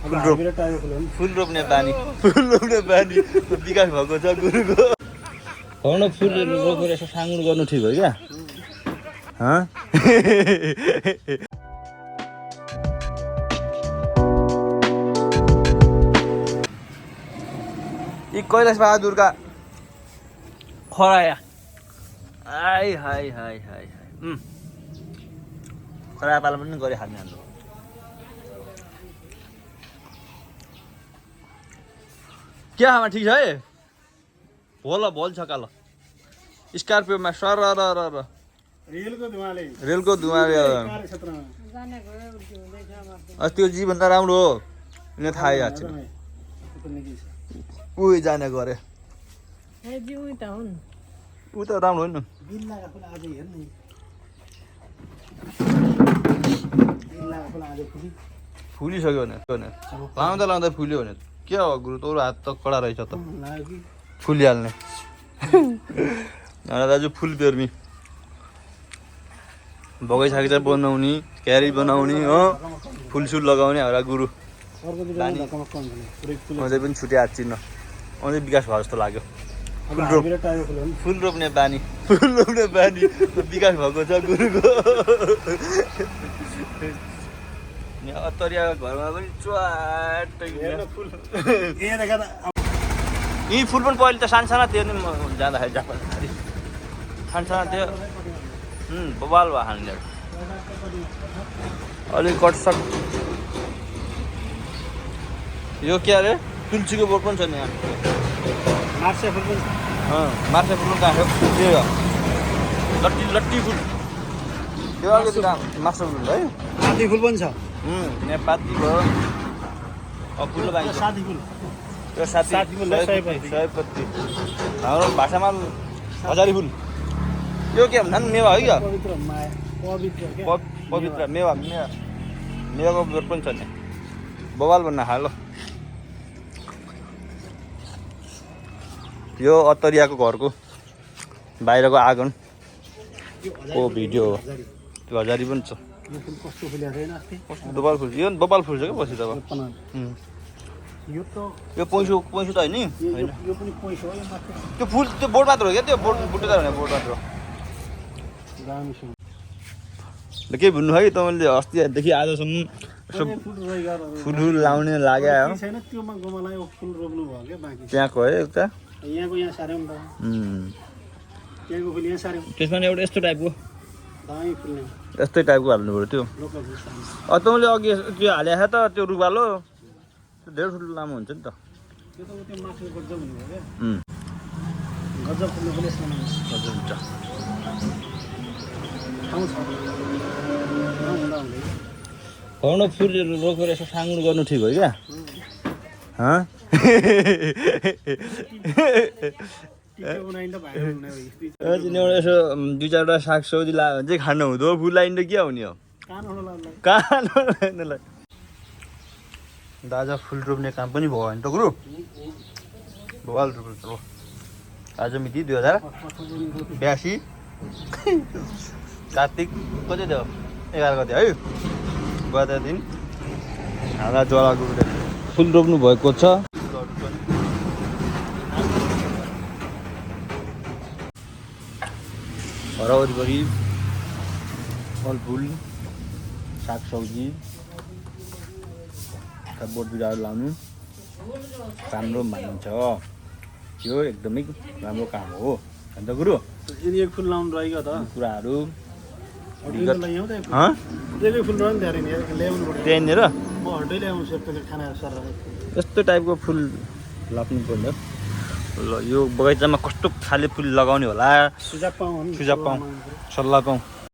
फुल रोप्ने बानी विकास भएको छ गुरुको भन फुल रोपेर यसो साङ्गुर गर्नु ठिक हो क्या यी कैलाश बहादुरका खराया आइ हाई हाई हाई खराया पालन पनि गरे खाने हाम्रो क्या आमा ठिक छ है भोल भोल छ कालो स्कर्पियोमा सर रेलको धुवाले त्यो जीवभन्दा राम्रो हो यिनीहरू थाहै आएको छैन उही जाने गरे ऊ त राम्रो होइन फुलिसक्यो भने लाउँदा फुल्यो भने के हो गुरु तँ हात त कडा रहेछ त फुलिहाल्ने दाजु फुल बेर्मी बगैँचा बनाउने क्यारी बनाउने हो फुलसुल लगाउने हाम्रा गुरु अझै पनि छुट्या हात चिन्न अझै विकास भयो जस्तो लाग्यो फुल रोप्ने बानी विकास भएको छ गुरुको अत्तरियाको घरमा पनि च्वाट्टै यी फुल पनि पहिले त सानसाना थियो नि जाँदाखेरि जापानखेरि सानसाना थियो बबाल भयो हामीले अलिक कटसट यो के अरे तुलसीको बोट पनि छ नि यहाँ मार्से फुल पनि कहाँ थियो लट्टी फुल त्यो अलिकति मार्से फुल है पाती फुल पनि छ नेपाती भयो फुल पाइन्छ त्यो साथी फुल सयपत्री हाम्रो भाषामा हजारी फुल यो के भन्छ मेवा है क्या पवित्र मेवाको बोट पनि छ नि बबाल भन्न खालो यो अत्तरियाको घरको बाहिरको आँगन को भिडियो हो त्यो हजारी पनि छ बबाल फुल यो बबाल फुल छ क्या पछि त यो पैसो त होइन त्यो फुल त्यो बोट मात्र हो क्या त्यो बुट्टेदार हुने बोट मात्र केही भन्नु है तपाईँले अस्तिदेखि आजसम्म यसो फुल लाउने लाग्यो हो त्यहाँको है एउटा त्यसमा एउटा यस्तो टाइपको यस्तै टाइपको हाल्नु पऱ्यो त्यो तपाईँले अघि त्यो हालेको त त्यो रुबालो धेरै ठुलो लामो हुन्छ नि त भन फुल रोपेर यसो साङ्गुर गर्नु ठिक हो क्या यसो दुई चारवटा सागसब्जी लगायो भने चाहिँ खानु हुँदो फुल लाइन त के हुने हो कानलाई दाजा फुल रोप्ने काम पनि भयो भने त गुरु बवाल रोप्नु आज मिति 2082 कार्तिक कति थियो 11 गते है गत दिन हाम्रा ज्वाला गुरुले फुल रोप्नु भएको छ घर वरिपरि फलफुल सागसब्जी बोट बिरुवाहरू लाउनु राम्रो मानिन्छ यो एकदमै राम्रो काम हो अन्त गुरु एक फुल लाउनु रहेको त कुराहरू त्यहाँनिर यस्तो टाइपको फुल लाग्नु पर्ने ल यो बगैँचामा कस्तो खाले फुल लगाउने होला सुझाव पाऊँ सल्लाह पाऊँ